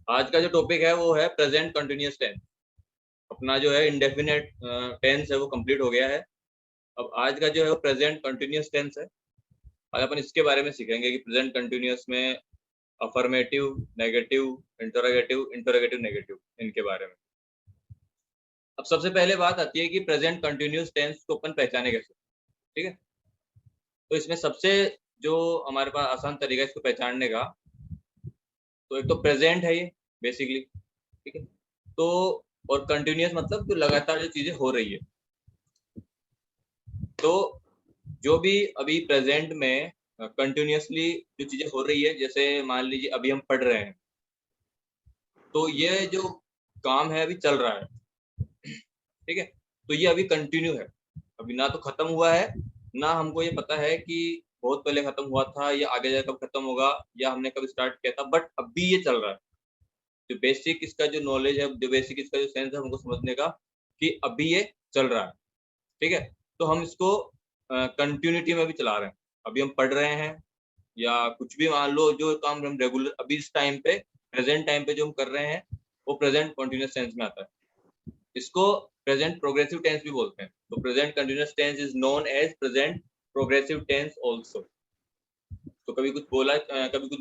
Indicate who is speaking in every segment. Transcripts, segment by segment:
Speaker 1: आज का जो टॉपिक है वो है प्रेजेंट कंटिन्यूअस टेंस। अपना जो है इंडेफिनेट टेंस है वो कंप्लीट हो गया है। अब आज का जो है वो प्रेजेंट कंटिन्यूअस टेंस है। आज अपन इसके बारे में सीखेंगे कि प्रेजेंट कंटिन्यूअस में affirmative, negative, interrogative, interrogative negative, इनके बारे में। अब सबसे पहले बात आती है कि प्रेजेंट कंटिन्यूअस टेंस को अपन पहचाने कैसे। ठीक है, तो इसमें सबसे जो हमारे पास आसान तरीका है इसको पहचानने का, तो एक तो प्रेजेंट है ये बेसिकली। ठीक है, तो और कंटिन्यूअस मतलब जो लगातार जो चीजें हो रही है। तो जो भी अभी प्रेजेंट में कंटिन्यूअसली जो चीजें हो रही है, जैसे मान लीजिए अभी हम पढ़ रहे हैं, तो ये जो काम है अभी चल रहा है। ठीक है, तो ये अभी कंटिन्यू है, अभी ना तो खत्म हुआ है, ना हमको ये पता है कि बहुत पहले खत्म हुआ था या आगे जाकर कब खत्म होगा या हमने कब स्टार्ट किया था, बट अभी ये चल रहा है। जो बेसिक इसका जो नॉलेज है, जो बेसिक इसका जो सेंस है हमको समझने का कि अभी ये चल रहा है। ठीक है, तो हम इसको कंटिन्यूटी में भी चला रहे हैं। अभी हम पढ़ रहे हैं या कुछ भी, मान लो जो काम हम रेगुलर अभी इस टाइम पे प्रेजेंट टाइम पे जो हम कर रहे हैं वो प्रेजेंट कंटिन्यूअस टेंस में आता है। इसको प्रेजेंट प्रोग्रेसिव टेंस भी बोलते हैं। तो present continuous tense is known as present progressive tense also. तो कभी कुछ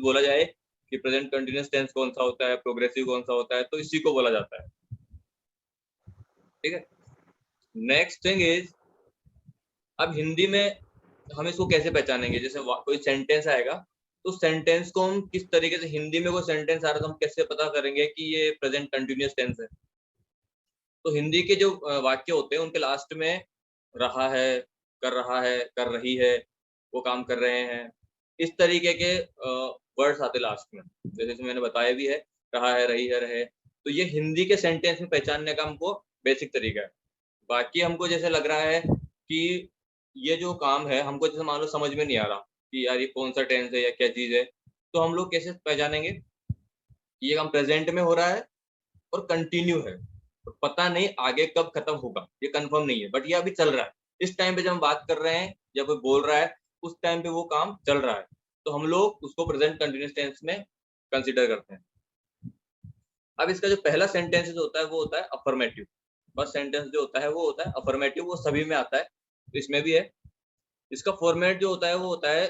Speaker 1: बोला जाए कि प्रेजेंट कंटिन्यूअस टेंस कौन सा होता है, प्रोग्रेसिव कौन सा होता है, तो इसी को बोला जाता है। ठीक है, नेक्स्ट थिंग इज, अब हिंदी में हम इसको कैसे पहचानेंगे। जैसे कोई सेंटेंस आएगा, तो सेंटेंस को हम किस तरीके से, हिंदी में कोई सेंटेंस आ रहा है तो हम कैसे पता करेंगे कि ये प्रेजेंट कंटिन्यूअस टेंस है। तो हिंदी के जो वाक्य होते हैं उनके लास्ट में रहा है, कर रही है, वो काम कर रहे हैं, इस तरीके के वर्ड्स आते लास्ट में। जैसे मैंने बताया भी है, रहा है, रही है, रहे। तो ये हिंदी के सेंटेंस में पहचानने का हमको बेसिक तरीका है। बाकी हमको जैसे लग रहा है कि ये जो काम है हमको जैसे मान लो समझ में नहीं आ रहा कि यार ये कौन सा टेंस है या क्या चीज है, तो हम लोग कैसे पहचानेंगे कि ये काम प्रेजेंट में हो रहा है और कंटिन्यू है। तो पता नहीं आगे कब खत्म होगा, ये कंफर्म नहीं है, बट ये अभी चल रहा है। इस टाइम पे जब हम बात कर रहे हैं या कोई बोल रहा है, उस टाइम पे वो काम चल रहा है, तो हम लोग उसको प्रेजेंट कंटिन्यूअस टेंस में कंसिडर करते हैं। अब इसका जो पहला सेंटेंस होता है वो होता है अफर्मेटिव। फर्स्ट सेंटेंस जो होता है वो होता है अफर्मेटिव, वो सभी में आता है, तो इसमें भी है। इसका फॉर्मेट जो होता है वो होता है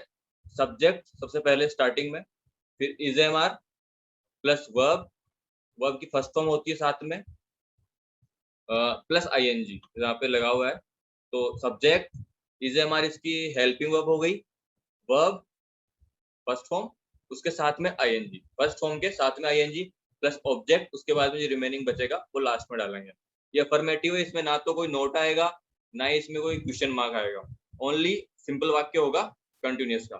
Speaker 1: सब्जेक्ट सबसे पहले स्टार्टिंग में, फिर is am are plus verb, verb की फर्स्ट फॉर्म होती है साथ में, प्लस आई एन जी यहाँ पे लगा हुआ है। तो सब्जेक्ट, इज एम आर इसकी हेल्पिंग वर्ब हो गई, वर्ब फर्स्ट फॉर्म, उसके साथ में I N G, first form के साथ में I N G plus object, उसके बाद में जो रिमेनिंग बचेगा वो लास्ट में डालेंगे। ये अफर्मेटिव है, इसमें ना तो कोई नोट आएगा ना ही इसमें कोई क्वेश्चन मार्क आएगा, ओनली सिंपल वाक्य होगा कंटिन्यूअस का।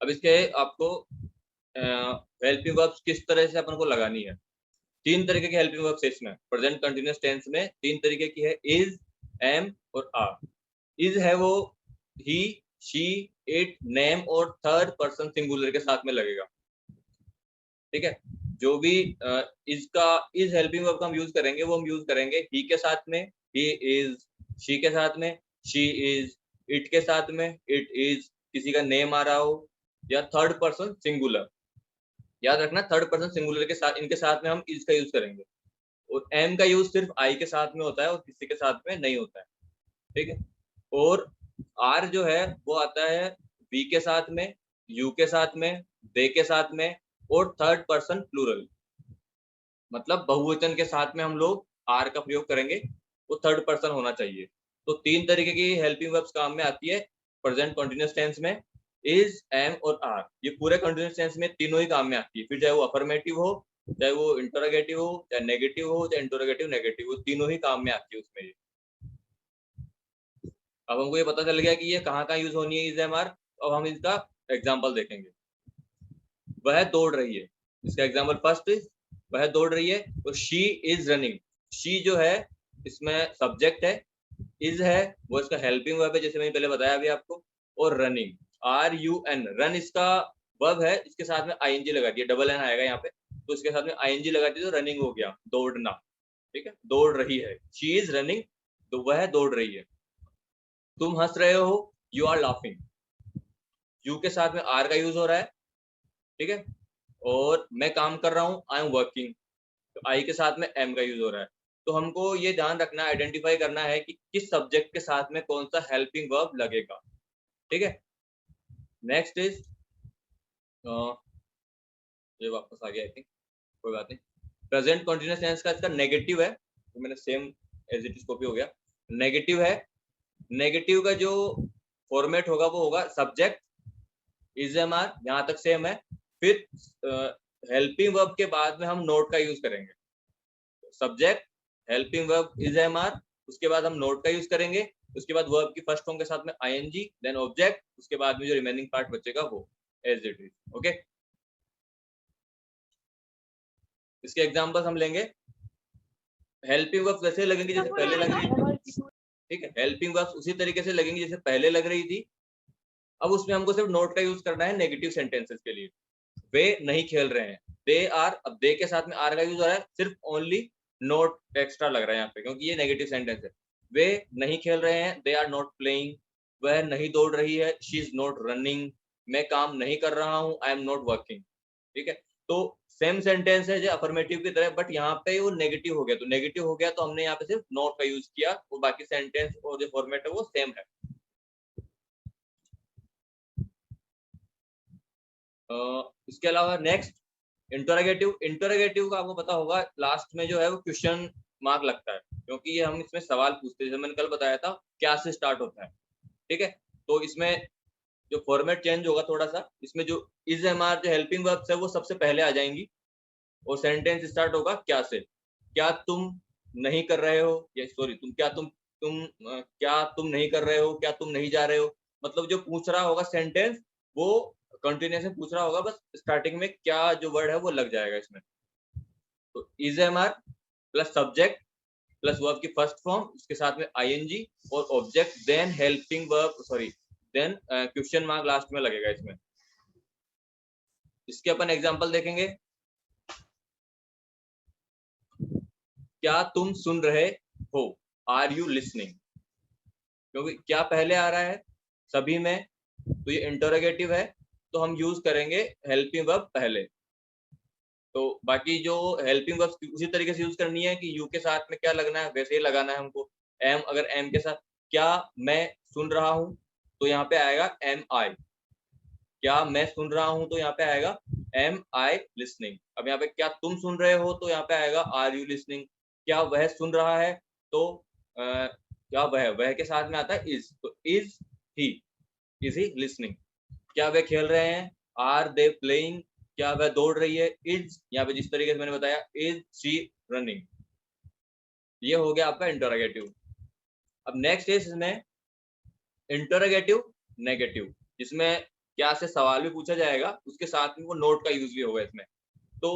Speaker 1: अब इसके आपको हेल्पिंग वर्ब्स किस तरह से अपन को लगानी है। तीन तरीके की हेल्पिंग वर्ब्स है इसमें, प्रेजेंट कंटिन्यूअस टेंस में तीन तरीके की है, इज, एम और आर। इज है वो ही, शी, इट, नेम और थर्ड पर्सन सिंगुलर के साथ में लगेगा। ठीक है, जो भी इसका इज हेल्पिंग वर्ब का हम यूज करेंगे वो हम यूज करेंगे ही के साथ में, ही इज, शी के साथ में, शी इज, इट के साथ में, इट इज, किसी का नेम आ रहा हो, या थर्ड पर्सन सिंगुलर। याद रखना, थर्ड पर्सन सिंगुलर के साथ, इनके साथ में हम इज का यूज करेंगे। और एम का यूज सिर्फ आई के साथ में होता है और किसी के साथ में नहीं होता है। ठीक है, और आर जो है वो आता है वी के साथ में, यू के साथ में, दे के साथ में, और थर्ड पर्सन प्लूरल, मतलब बहुवचन के साथ में हम लोग आर का प्रयोग करेंगे, वो थर्ड पर्सन होना चाहिए। तो तीन तरीके की हेल्पिंग वर्ब्स काम में आती है प्रेजेंट कंटिन्यूअस टेंस में, इज, एम और आर। ये पूरे कंटिन्यूअस टेंस में तीनों ही काम में आती है, फिर चाहे वो अफर्मेटिव हो, चाहे वो इंटरोगेटिव हो, चाहे नेगेटिव हो, चाहे इंटरोगेटिव नेगेटिव हो, तीनों ही काम में आती है उसमें ये। अब हमको ये पता चल गया कि ये कहाँ कहाँ यूज होनी है इज, एम, आर। अब हम इसका एग्जाम्पल देखेंगे। वह दौड़ रही है, इसका एग्जाम्पल फर्स्ट इज, वह दौड़ रही है, तो शी इज रनिंग। शी जो है इसमें सब्जेक्ट है, इज है वो इसका हेल्पिंग वर्ब है जैसे मैंने पहले बताया अभी आपको, और running, R U N, run इसका वर्ब है, इसके साथ में आईएनजी लगा दिया, डबल एन आएगा यहाँ पे, तो इसके साथ में आईएनजी लगा दिया तो रनिंग हो गया, दौड़ना। ठीक है, दौड़ रही है, शी इज रनिंग, तो वह दौड़ रही है। तुम हंस रहे हो, यू आर लाफिंग, यू के साथ में आर का यूज हो रहा है। ठीक है, और मैं काम कर रहा हूँ, आई एम वर्किंग, तो आई के साथ में एम का यूज हो रहा है। तो हमको ये ध्यान रखना, आइडेंटिफाई करना है कि किस सब्जेक्ट के साथ में कौन सा हेल्पिंग वर्ब लगेगा। ठीक है, नेक्स्ट इज ये वापस आ गया, आई थिंक, कोई बात नहीं। प्रेजेंट कंटीन्यूअस टेंस का इसका नेगेटिव है, तो मैंने same as it is copy हो गया, नेगेटिव है। नेगेटिव का जो फॉर्मेट होगा वो होगा सब्जेक्ट इज एम आर, यहाँ तक सेम है। फिर हेल्पिंग वर्ब के बाद में हम नोट का यूज करेंगे। Subject, helping verb is am are, उसके बाद हम नोट का यूज करेंगे। उसके बाद वर्ब की फर्स्ट फॉर्म के साथ में आईएनजी, देन ऑब्जेक्ट, उसके बाद में जो रिमेनिंग पार्ट बचेगा वो एज इट इज। ओके, इसके एग्जांपल्स हम लेंगे। हेल्पिंग वर्ब्स वैसे लगेंगे जैसे पहले लग रही थी। ठीक है, हेल्पिंग वर्ब्स उसी तरीके से लगेंगी जैसे पहले लग रही थी। अब उसमें हमको सिर्फ नोट का यूज करना है नेगेटिव सेंटेंसेस के लिए। वे नहीं खेल रहे हैं, दे आर, अब दे के साथ में आर का यूज हो रहा है, सिर्फ ओनली नोट एक्स्ट्रा लग रहा है यहाँ पे क्योंकि ये नेगेटिव सेंटेंस है। वे नहीं खेल रहे हैं, दे आर नॉट प्लेइंग। वह नहीं दौड़ रही है, शी इज नॉट रनिंग। मैं काम नहीं कर रहा हूँ, आई एम नॉट वर्किंग। ठीक है, तो सेम सेंटेंस है जो अफर्मेटिव की तरह, बट यहाँ पे वो नेगेटिव हो गया, तो नेगेटिव हो गया तो हमने यहाँ पे सिर्फ नॉट का यूज किया, वो बाकी सेंटेंस और जो फॉर्मेट है वो सेम है। इसके अलावा नेक्स्ट इंटरोगेटिव। इंटरोगेटिव का आपको पता होगा लास्ट में जो है वो क्वेश्चन मार्क लगता है, क्योंकि ये हम इसमें सवाल पूछते हैं, जैसे मैंने कल बताया था क्या से स्टार्ट होता है। ठीक है, तो इसमें जो फॉर्मेट चेंज होगा थोड़ा सा, इसमें जो इज एम आर जो हेल्पिंग वर्ब्स है वो सबसे पहले आ जाएंगी और सेंटेंस स्टार्ट होगा क्या से। क्या तुम नहीं कर रहे हो, या सॉरी तुम क्या क्या तुम नहीं कर रहे हो, क्या तुम नहीं जा रहे हो, मतलब जो पूछ रहा होगा सेंटेंस वो कंटिन्यूस में पूछ रहा होगा, बस स्टार्टिंग में क्या जो वर्ड है वो लग जाएगा इसमें। तो is am are plus subject plus verb की फर्स्ट फॉर्म, उसके साथ में आईएनजी और object, then helping verb, sorry then question mark last में लगेगा इसमें। इसके अपन एग्जांपल देखेंगे। क्या तुम सुन रहे हो, आर यू लिसनिंग, क्योंकि क्या पहले आ रहा है सभी में, तो ये इंटरोगेटिव है, तो हम यूज करेंगे हेल्पिंग वर्ब पहले। तो बाकी जो हेल्पिंग वर्ब उसी तरीके से यूज करनी है कि यू के साथ में क्या लगना है वैसे ही लगाना है हमको। एम, अगर एम के साथ क्या मैं सुन रहा हूं तो यहाँ पे आएगा एम आई। क्या मैं सुन रहा हूं तो यहाँ पे आएगा एम आई लिसनिंग। अब यहाँ पे क्या तुम सुन रहे हो तो यहाँ पे आएगा आर यू लिसनिंग। क्या वह सुन रहा है तो क्या वह के साथ में आता है इज, तो इज ही लिसनिंग। क्या वे खेल रहे हैं, आर दे प्लेइंग। क्या वह दौड़ रही है, इज, यहाँ पे जिस तरीके से मैंने बताया इज शी रनिंग। ये हो गया आपका इंटरोगेटिव। अब नेक्स्ट है इसमें इंटरोगेटिव नेगेटिव, जिसमें क्या से सवाल भी पूछा जाएगा, उसके साथ में वो नोट का यूज भी होगा इसमें। तो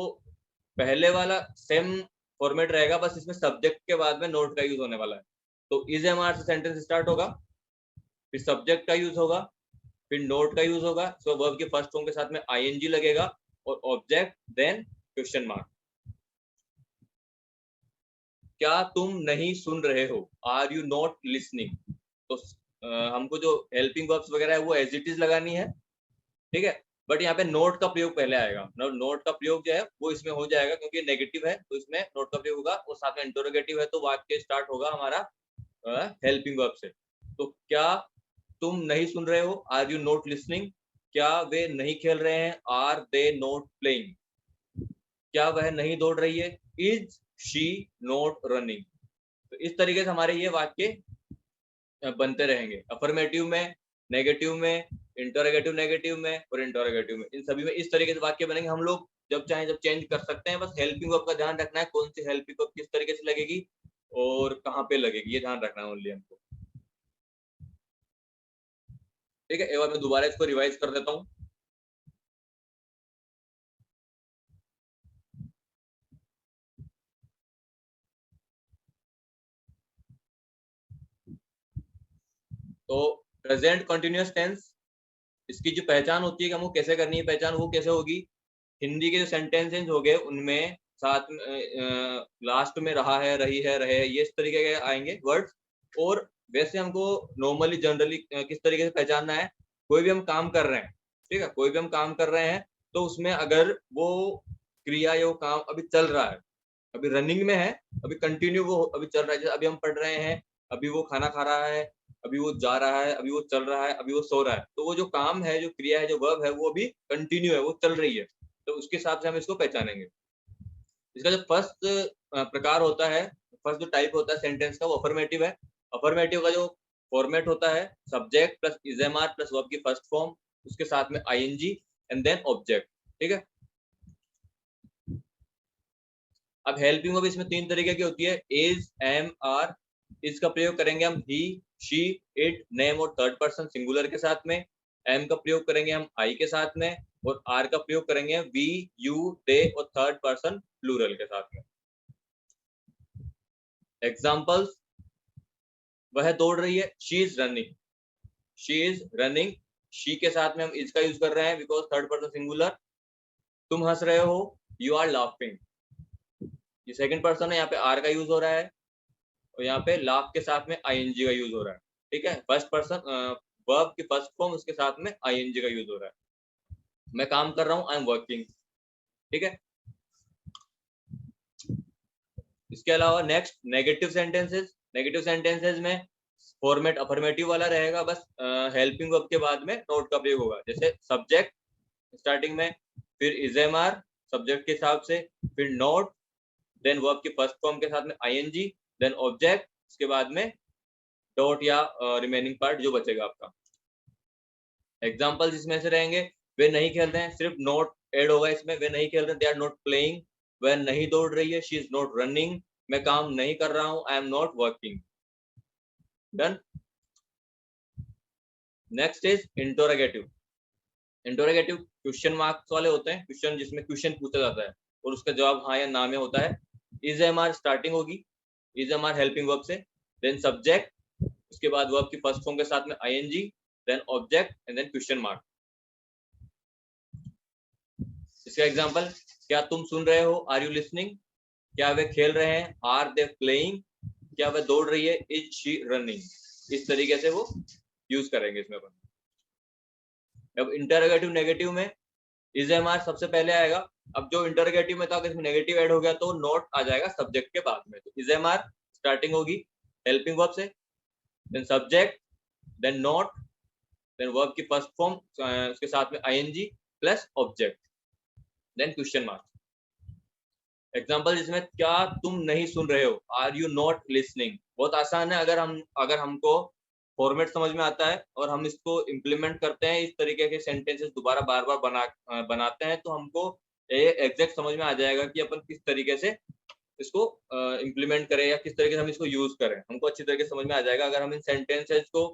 Speaker 1: पहले वाला सेम फॉर्मेट रहेगा, बस इसमें सब्जेक्ट के बाद में नोट का यूज होने वाला है। तो इज एम आर से सेंटेंस स्टार्ट होगा, फिर सब्जेक्ट का यूज होगा, फिर नोट का यूज होगा, सो वर्ब के फर्स्ट फॉर्म के साथ में आईएनजी लगेगा और ऑब्जेक्ट, देन क्वेश्चन मार्क। क्या तुम नहीं सुन रहे हो, आर यू नॉट लिसनिंग, तो हमको जो हेल्पिंग वर्ब्स वगैरह है वो एज इट इज लगानी है। ठीक है, बट यहाँ पे नोट का प्रयोग पहले आएगा, नोट का प्रयोग जो है वो इसमें हो जाएगा क्योंकि नेगेटिव है, तो इसमें नोट का प्रयोग होगा और साथ में इंटरोगेटिव है, तो वाक्य स्टार्ट होगा हमारा हेल्पिंग वर्ब से। तो क्या तुम नहीं सुन रहे हो, आर यू नॉट लिसनिंग। क्या वे नहीं खेल रहे हैं, आर दे नॉट प्लेइंग। क्या वह नहीं दौड़ रही है, इज शी नॉट रनिंग। तो इस तरीके से हमारे ये वाक्य बनते रहेंगे, अफर्मेटिव में, नेगेटिव में, इंटरोगेटिव नेगेटिव में और इंटरोगेटिव में, इन सभी में इस तरीके से वाक्य बनेंगे। हम लोग जब चाहे जब चेंज कर सकते हैं, बस हेल्पिंग वर्ब का ध्यान रखना है, कौन सी हेल्पिंग वर्ब किस तरीके से लगेगी और कहाँ पे लगेगी, ये ध्यान रखना है ओनली हमको। ठीक है, एक बार मैं दोबारा इसको रिवाइज कर देता हूँ। तो प्रेजेंट कंटिन्यूअस टेंस, इसकी जो पहचान होती है कि हमको कैसे करनी है पहचान, वो कैसे होगी, हिंदी के जो सेंटेंसेस हो गए उनमें साथ में लास्ट में रहा है, रही है, रहे, ये इस तरीके के आएंगे वर्ड्स। और वैसे हमको नॉर्मली जनरली किस तरीके से पहचानना है, कोई भी हम काम कर रहे हैं, ठीक है, कोई भी हम काम कर रहे हैं तो उसमें अगर वो क्रिया या वो काम अभी चल रहा है, अभी रनिंग में है, अभी कंटिन्यू वो अभी चल रहा है, जैसे अभी हम पढ़ रहे हैं, अभी वो खाना खा रहा है, अभी वो जा रहा है, अभी वो चल रहा है, अभी वो सो रहा है, तो वो जो काम है, जो क्रिया है, जो वर्ब है, वो अभी कंटिन्यू है, वो चल रही है, तो उसके हिसाब से हम इसको पहचानेंगे। इसका जो फर्स्ट प्रकार होता है, फर्स्ट जो टाइप होता है सेंटेंस का, वो अफर्मेटिव है। अफर्मेटिव का जो फॉर्मेट होता है, सब्जेक्ट प्लस इजेमार प्लस वर्ब की फर्स्ट फॉर्म, उसके साथ में आईएनजी एंड देन ऑब्जेक्ट। ठीक है। अब हेल्पिंग वर्ब इसमें 3 तरीके की होती है, इज, एम, आर। इसका प्रयोग करेंगे हम ही, शी, इट, नेम और थर्ड पर्सन सिंगुलर के साथ में। एम का प्रयोग करेंगे हम आई के साथ में, और आर का प्रयोग करेंगे वी, यू, दे और थर्ड पर्सन प्लूरल के साथ में। एग्जाम्पल्स, वह दौड़ रही है, she is running, she is running. She के साथ में हम इज का यूज कर रहे हैं बिकॉज थर्ड पर्सन सिंगुलर। तुम हंस रहे हो, यू आर लाफिंग, ये सेकंड पर्सन है, यहाँ पे आर का यूज हो रहा है, और यहाँ पे लाफ के साथ में आईएनजी का यूज हो रहा है। ठीक है, फर्स्ट पर्सन वर्ब की फर्स्ट फॉर्म, उसके साथ में आईएनजी का यूज हो रहा है। मैं काम कर रहा हूँ, आई एम वर्किंग। ठीक है। इसके अलावा next negative sentences. Negative sentences में फॉर्मेट अफर्मेटिव वाला रहेगा, बस हेल्पिंग वर्ब के बाद में नोट का प्रयोग होगा, जैसे सब्जेक्ट स्टार्टिंग में, फिर इजेमार सब्जेक्ट के हिसाब से, फिर नोट, देन वर्ब की फर्स्ट फॉर्म के साथ में आईएनजी, देन ऑब्जेक्ट, इसके बाद में डॉट या रिमेनिंग पार्ट जो बचेगा आपका। एग्जाम्पल इसमें से रहेंगे, वे नहीं खेल रहे हैं, सिर्फ नोट ऐड होगा इसमें, वे नहीं खेल रहे, दे आर नॉट प्लेइंग। वह नहीं दौड़ रही है, शी इज नॉट रनिंग। मैं काम नहीं कर रहा हूं, I am not working. Done. Next is interrogative. Interrogative question marks वाले होते हैं, क्वेश्चन जिसमें क्वेश्चन पूछा जाता है और उसका जवाब हाँ या ना में होता है। इज एम आर स्टार्टिंग होगी, is am are helping verb से, देन सब्जेक्ट, उसके बाद वर्ब की फर्स्ट फॉर्म के साथ में ING, then object and then question mark. इसका एग्जांपल, क्या तुम सुन रहे हो, आर यू लिसनिंग। क्या वे खेल रहे हैं, आर दे प्लेइंग। क्या वह दौड़ रही है, इज शी रनिंग। इस तरीके से वो यूज करेंगे इसमें अपन। अब इंटरोगेटिव नेगेटिव में इज एम आर सबसे पहले आएगा। अब जो इंटरोगेटिव में था, अगर इसमें नेगेटिव ऐड हो गया तो नोट आ जाएगा सब्जेक्ट के बाद में, तो इज एम आर स्टार्टिंग होगी हेल्पिंग वर्ब से, then subject, then not, then verb की फर्स्ट फॉर्म उसके साथ में ING plus object, then question mark. Example इसमें, क्या तुम नहीं सुन रहे हो, आर यू नॉट लिसनिंग। बहुत आसान है, अगर हमको फॉर्मेट समझ में आता है और हम इसको इम्प्लीमेंट करते हैं, इस तरीके के सेंटेंसेस दोबारा बार बार बनाते हैं, तो हमको एग्जैक्ट समझ में आ जाएगा कि अपन किस तरीके से इसको इम्प्लीमेंट करें या किस तरीके से हम इसको यूज करें। हमको अच्छी तरीके से समझ में आ जाएगा अगर हम इन सेंटेंसेस को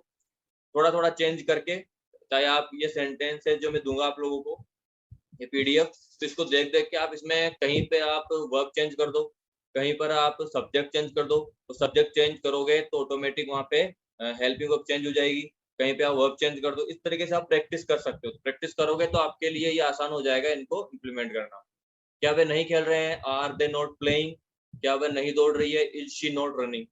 Speaker 1: थोड़ा थोड़ा चेंज करके, चाहे आप ये सेंटेंसेस जो मैं दूंगा आप लोगों को ये पीडीएफ, तो इसको देख देख के आप इसमें कहीं पे आप वर्ब चेंज कर दो, कहीं पर आप सब्जेक्ट चेंज कर दो, तो सब्जेक्ट चेंज करोगे तो ऑटोमेटिक वहाँ पे हेल्पिंग वर्ब चेंज हो जाएगी, कहीं पे आप वर्ब चेंज कर दो। इस तरीके से आप प्रैक्टिस कर सकते हो, प्रैक्टिस करोगे तो आपके लिए ये आसान हो जाएगा इनको इम्प्लीमेंट करना। क्या वे नहीं खेल रहे हैं, आर दे नॉट प्लेइंग। क्या वह नहीं दौड़ रही है, इज शी नॉट रनिंग।